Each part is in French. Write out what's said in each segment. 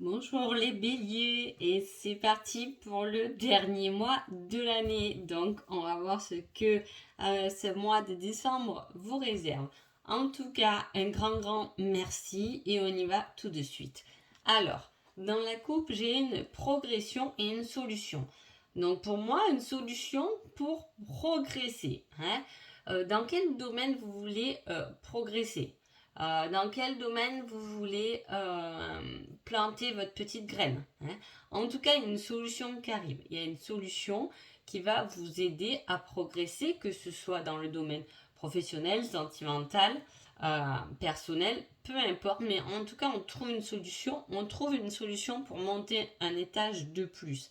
Bonjour les béliers et c'est parti pour le dernier mois de l'année. Donc on va voir ce que ce mois de décembre vous réserve. En tout cas, un grand merci et on y va tout de suite. Alors, dans la coupe, j'ai une progression et une solution. Donc pour moi, une solution pour progresser. Dans quel domaine vous voulez progresser? Dans quel domaine vous voulez planter votre petite graine. En tout cas, il y a une solution qui arrive. Il y a une solution qui va vous aider à progresser, que ce soit dans le domaine professionnel, sentimental, personnel, peu importe. Mais en tout cas, on trouve une solution. On trouve une solution pour monter un étage de plus,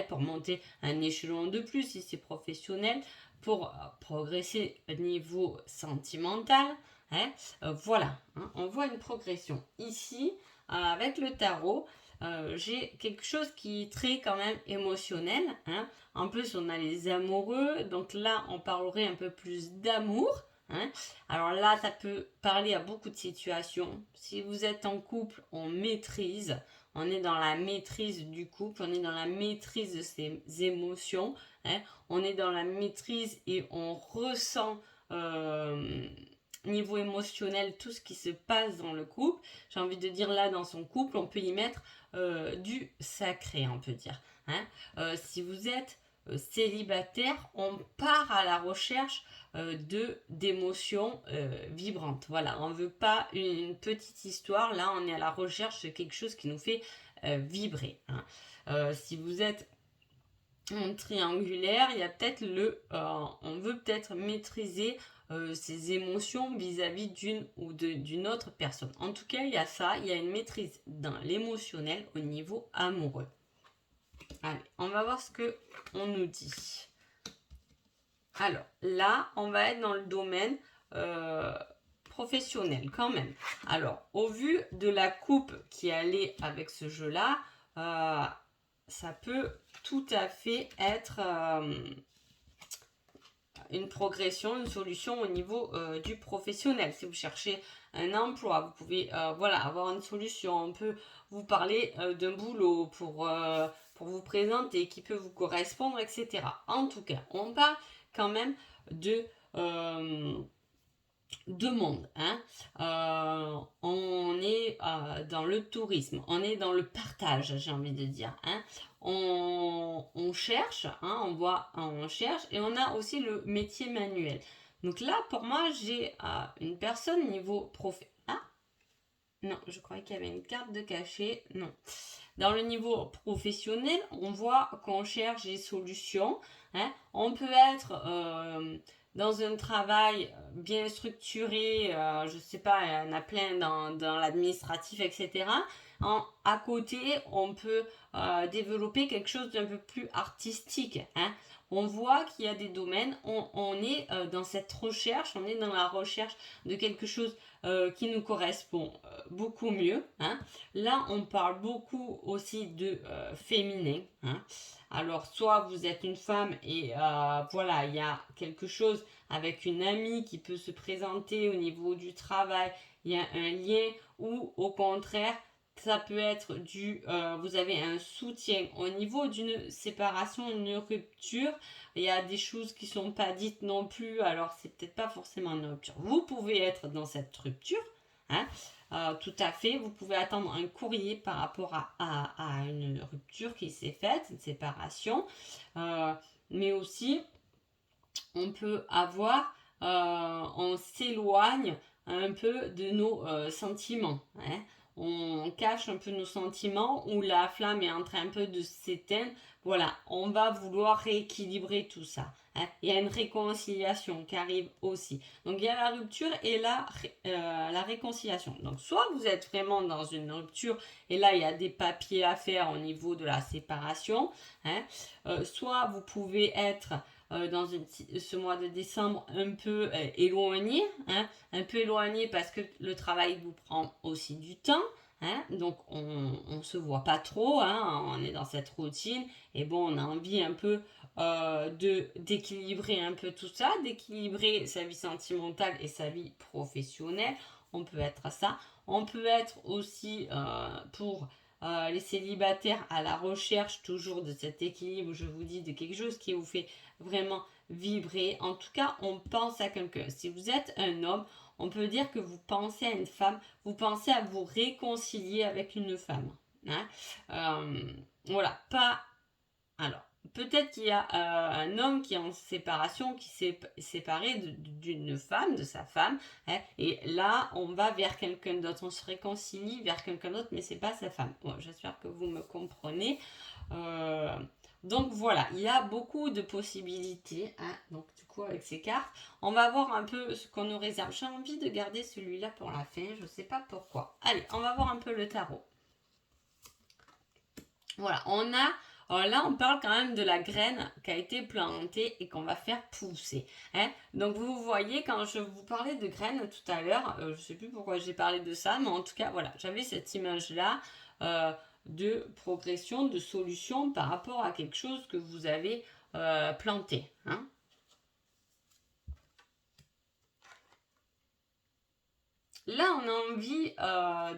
pour monter un échelon de plus si c'est professionnel, pour progresser au niveau sentimental. Voilà, on voit une progression. Ici, avec le tarot, j'ai quelque chose qui est très quand même émotionnel. En plus, on a les amoureux, donc là, on parlerait un peu plus d'amour. Alors là, ça peut parler à beaucoup de situations. Si vous êtes en couple, on maîtrise. On est dans la maîtrise du couple, on est dans la maîtrise de ses émotions. On est dans la maîtrise et on ressent niveau émotionnel tout ce qui se passe dans le couple. J'ai envie de dire là dans son couple, on peut y mettre du sacré, on peut dire. Si vous êtes célibataire, on part à la recherche d'émotions vibrantes. Voilà, on ne veut pas une petite histoire, là on est à la recherche de quelque chose qui nous fait vibrer. Si vous êtes triangulaire, il y a peut-être on veut peut-être maîtriser ses émotions vis-à-vis d'une ou d'une autre personne. En tout cas, il y a ça, il y a une maîtrise dans l'émotionnel au niveau amoureux. Allez, on va voir ce que on nous dit. Alors là, on va être dans le domaine professionnel quand même. Alors, au vu de la coupe qui allait avec ce jeu-là, ça peut tout à fait être une progression, une solution au niveau du professionnel. Si vous cherchez un emploi, vous pouvez avoir une solution. On peut vous parler d'un boulot pour vous présenter qui peut vous correspondre, etc. En tout cas, on parle quand même de monde. On est dans le tourisme, on est dans le partage, j'ai envie de dire. On cherche, on cherche et on a aussi le métier manuel. Donc là, pour moi, j'ai une personne niveau Ah, non, je croyais qu'il y avait une carte de cachet. Non. Dans le niveau professionnel, on voit qu'on cherche des solutions. On peut être dans un travail bien structuré, je sais pas, il y en a plein dans l'administratif, etc. À côté, on peut développer quelque chose d'un peu plus artistique. On voit qu'il y a des domaines, on est dans cette recherche, on est dans la recherche de quelque chose qui nous correspond beaucoup mieux. Là, on parle beaucoup aussi de féminin. Alors, soit vous êtes une femme et voilà, il y a quelque chose avec une amie qui peut se présenter au niveau du travail, il y a un lien, ou au contraire, ça peut être vous avez un soutien au niveau d'une séparation, une rupture. Il y a des choses qui sont pas dites non plus, alors c'est peut-être pas forcément une rupture. Vous pouvez être dans cette rupture, tout à fait. Vous pouvez attendre un courrier par rapport à une rupture qui s'est faite, une séparation. Mais aussi, on peut on s'éloigne un peu de nos sentiments. On cache un peu nos sentiments ou la flamme est en train un peu de s'éteindre. Voilà, on va vouloir rééquilibrer tout ça. Il y a une réconciliation qui arrive aussi. Donc il y a la rupture et la réconciliation. Donc soit vous êtes vraiment dans une rupture et là il y a des papiers à faire au niveau de la séparation. Soit vous pouvez être dans ce mois de décembre un peu éloigné, un peu éloigné parce que le travail vous prend aussi du temps. Donc on se voit pas trop, on est dans cette routine et bon on a envie un peu d'équilibrer un peu tout ça, d'équilibrer sa vie sentimentale et sa vie professionnelle. On peut être ça. On peut être aussi pour les célibataires à la recherche toujours de cet équilibre, je vous dis, de quelque chose qui vous fait vraiment vibrer. En tout cas, on pense à quelqu'un. Si vous êtes un homme, on peut dire que vous pensez à une femme, vous pensez à vous réconcilier avec une femme. Hein. Voilà, pas... Alors, peut-être qu'il y a un homme qui est en séparation, qui s'est séparé d'une femme, de sa femme, hein, et là, on va vers quelqu'un d'autre, on se réconcilie vers quelqu'un d'autre, mais c'est pas sa femme. Bon, j'espère que vous me comprenez. Euh, donc voilà, il y a beaucoup de possibilités. Hein, donc du coup, avec ces cartes, on va voir un peu ce qu'on nous réserve. J'ai envie de garder celui-là pour la fin, je ne sais pas pourquoi. Allez, on va voir un peu le tarot. Voilà, on a... Alors là, on parle quand même de la graine qui a été plantée et qu'on va faire pousser. Hein. Donc vous voyez, quand je vous parlais de graines tout à l'heure, je ne sais plus pourquoi j'ai parlé de ça, mais en tout cas, voilà, j'avais cette image-là de progression, de solution par rapport à quelque chose que vous avez planté. Hein. Là, on a envie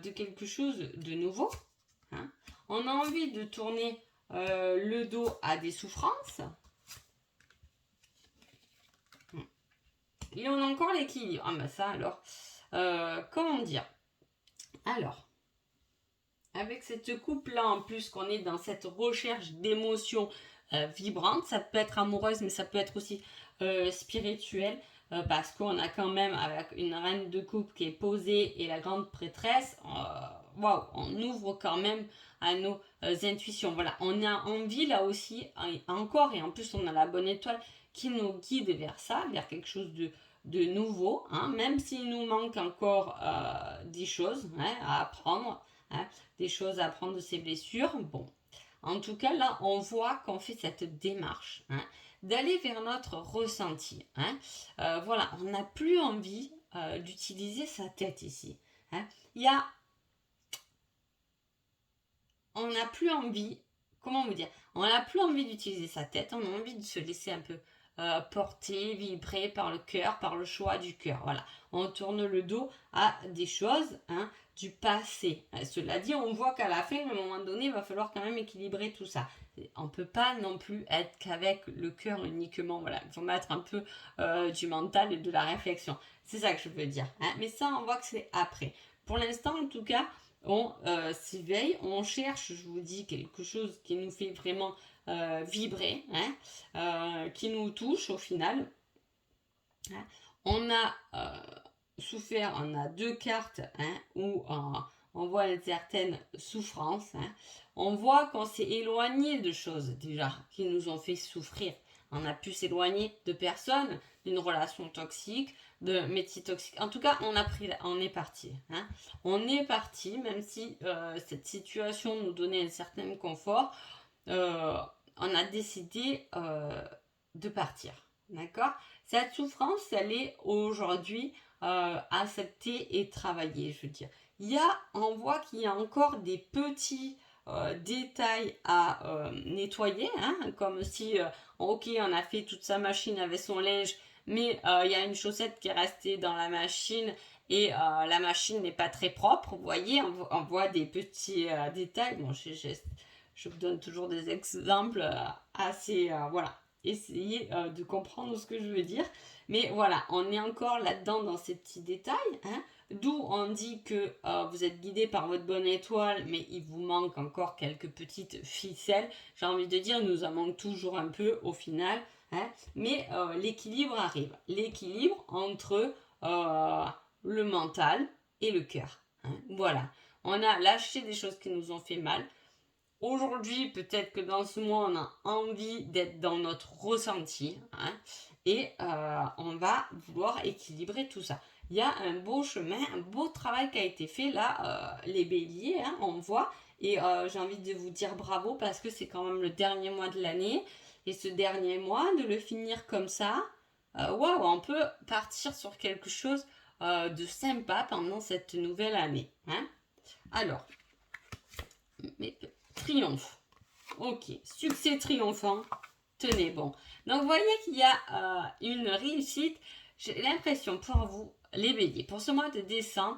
de quelque chose de nouveau. Hein. On a envie de tourner le dos à des souffrances. Et on a encore l'équilibre. Ah ben ça alors, comment dire? Alors, avec cette coupe-là, en plus qu'on est dans cette recherche d'émotions vibrantes, ça peut être amoureuse, mais ça peut être aussi spirituelle, parce qu'on a quand même, avec une reine de coupe qui est posée et la grande prêtresse, waouh, on ouvre quand même à nos intuitions. Voilà, on a envie là aussi, encore, et en plus on a la bonne étoile qui nous guide vers ça, vers quelque chose de nouveau, hein, même s'il nous manque encore des choses hein, à apprendre, hein, des choses à apprendre de ses blessures. Bon, en tout cas, là, on voit qu'on fait cette démarche hein, d'aller vers notre ressenti. Hein. Voilà, on n'a plus envie d'utiliser sa tête ici. Hein. On n'a plus envie, comment vous dire, on n'a plus envie d'utiliser sa tête, on a envie de se laisser un peu porter, vibrer par le cœur, par le choix du cœur. Voilà, on tourne le dos à des choses hein, du passé. Cela dit, on voit qu'à la fin, à un moment donné, il va falloir quand même équilibrer tout ça. On ne peut pas non plus être qu'avec le cœur uniquement. Voilà, il faut mettre un peu du mental et de la réflexion. C'est ça que je veux dire. Hein. Mais ça, on voit que c'est après. Pour l'instant, en tout cas, on s'éveille, on cherche, je vous dis, quelque chose qui nous fait vraiment vibrer, hein, qui nous touche au final. Hein. On a souffert, on a deux cartes hein, où on voit une certaine souffrance. Hein. On voit qu'on s'est éloigné de choses déjà qui nous ont fait souffrir. On a pu s'éloigner de personnes, d'une relation toxique, de métier toxique. En tout cas, on est parti. Hein. On est parti, même si cette situation nous donnait un certain confort. On a décidé de partir. D'accord? Cette souffrance, elle est aujourd'hui acceptée et travaillée, je veux dire. On voit qu'il y a encore des petits détails à nettoyer, hein, comme si, ok, on a fait toute sa machine avec son linge, mais il y a une chaussette qui est restée dans la machine et la machine n'est pas très propre. Vous voyez, on voit des petits détails. Bon, je vous donne toujours des exemples assez, voilà, essayez de comprendre ce que je veux dire. Mais voilà, on est encore là-dedans dans ces petits détails. Hein, d'où on dit que vous êtes guidé par votre bonne étoile, mais il vous manque encore quelques petites ficelles. J'ai envie de dire, il nous en manque toujours un peu au final. Hein, mais l'équilibre arrive. L'équilibre entre le mental et le cœur. Hein, voilà. On a lâché des choses qui nous ont fait mal. Aujourd'hui, peut-être que dans ce mois, on a envie d'être dans notre ressenti. Hein, et on va vouloir équilibrer tout ça. Il y a un beau chemin, un beau travail qui a été fait là, les béliers, hein, on voit. Et j'ai envie de vous dire bravo parce que c'est quand même le dernier mois de l'année. Et ce dernier mois, de le finir comme ça, waouh, on peut partir sur quelque chose de sympa pendant cette nouvelle année. Hein. Alors, mais, triomphe. Ok, succès triomphant. Tenez bon. Donc vous voyez qu'il y a une réussite. J'ai l'impression pour vous, les béliers, pour ce mois de décembre,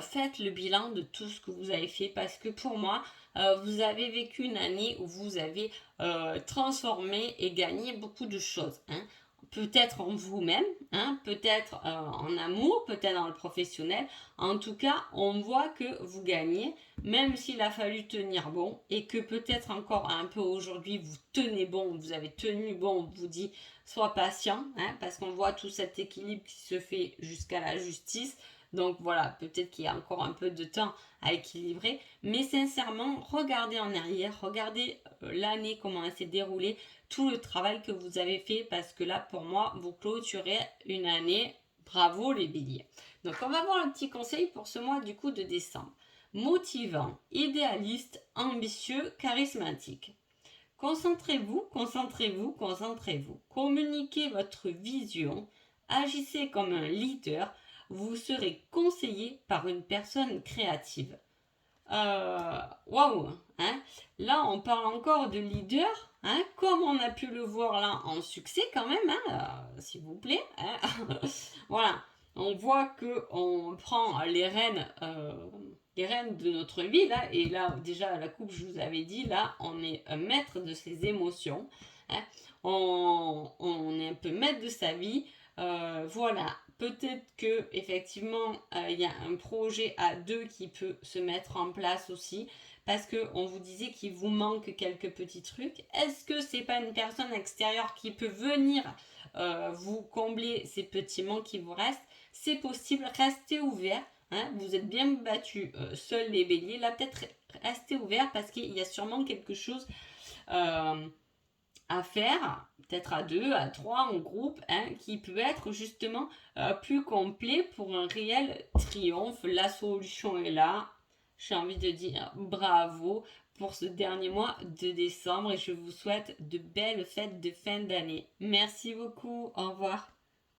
faites le bilan de tout ce que vous avez fait parce que pour moi, vous avez vécu une année où vous avez transformé et gagné beaucoup de choses. Hein. Peut-être en vous-même, hein, peut-être en amour, peut-être dans le professionnel. En tout cas, on voit que vous gagnez, même s'il a fallu tenir bon et que peut-être encore un peu aujourd'hui, vous tenez bon, vous avez tenu bon, on vous dit sois patient, hein, parce qu'on voit tout cet équilibre qui se fait jusqu'à la justice. Donc voilà, peut-être qu'il y a encore un peu de temps à équilibrer, mais sincèrement, regardez en arrière, regardez l'année, comment elle s'est déroulée, tout le travail que vous avez fait, parce que là, pour moi, vous clôturez une année. Bravo les béliers. Donc on va voir un petit conseil pour ce mois du coup de décembre. Motivant, idéaliste, ambitieux, charismatique. Concentrez-vous, concentrez-vous, concentrez-vous. Communiquez votre vision. Agissez comme un leader. Vous serez conseillé par une personne créative. Waouh, hein? Là, on parle encore de leader, hein? Comme on a pu le voir là en succès quand même, hein? S'il vous plaît. Hein? Voilà, on voit que on prend les rênes de notre vie là, et là déjà la coupe, je vous avais dit, là, on est maître de ses émotions, hein? On est un peu maître de sa vie. Voilà, peut-être que effectivement il y a un projet à deux qui peut se mettre en place aussi parce que on vous disait qu'il vous manque quelques petits trucs. Est-ce que c'est pas une personne extérieure qui peut venir vous combler ces petits manques qui vous restent? C'est possible, restez ouvert. Hein, vous êtes bien battu seuls les béliers. Là, peut-être restez ouvert parce qu'il y a sûrement quelque chose à faire, peut-être à deux, à trois, en groupe, hein, qui peut être justement plus complet pour un réel triomphe. La solution est là. J'ai envie de dire bravo pour ce dernier mois de décembre et je vous souhaite de belles fêtes de fin d'année. Merci beaucoup, au revoir.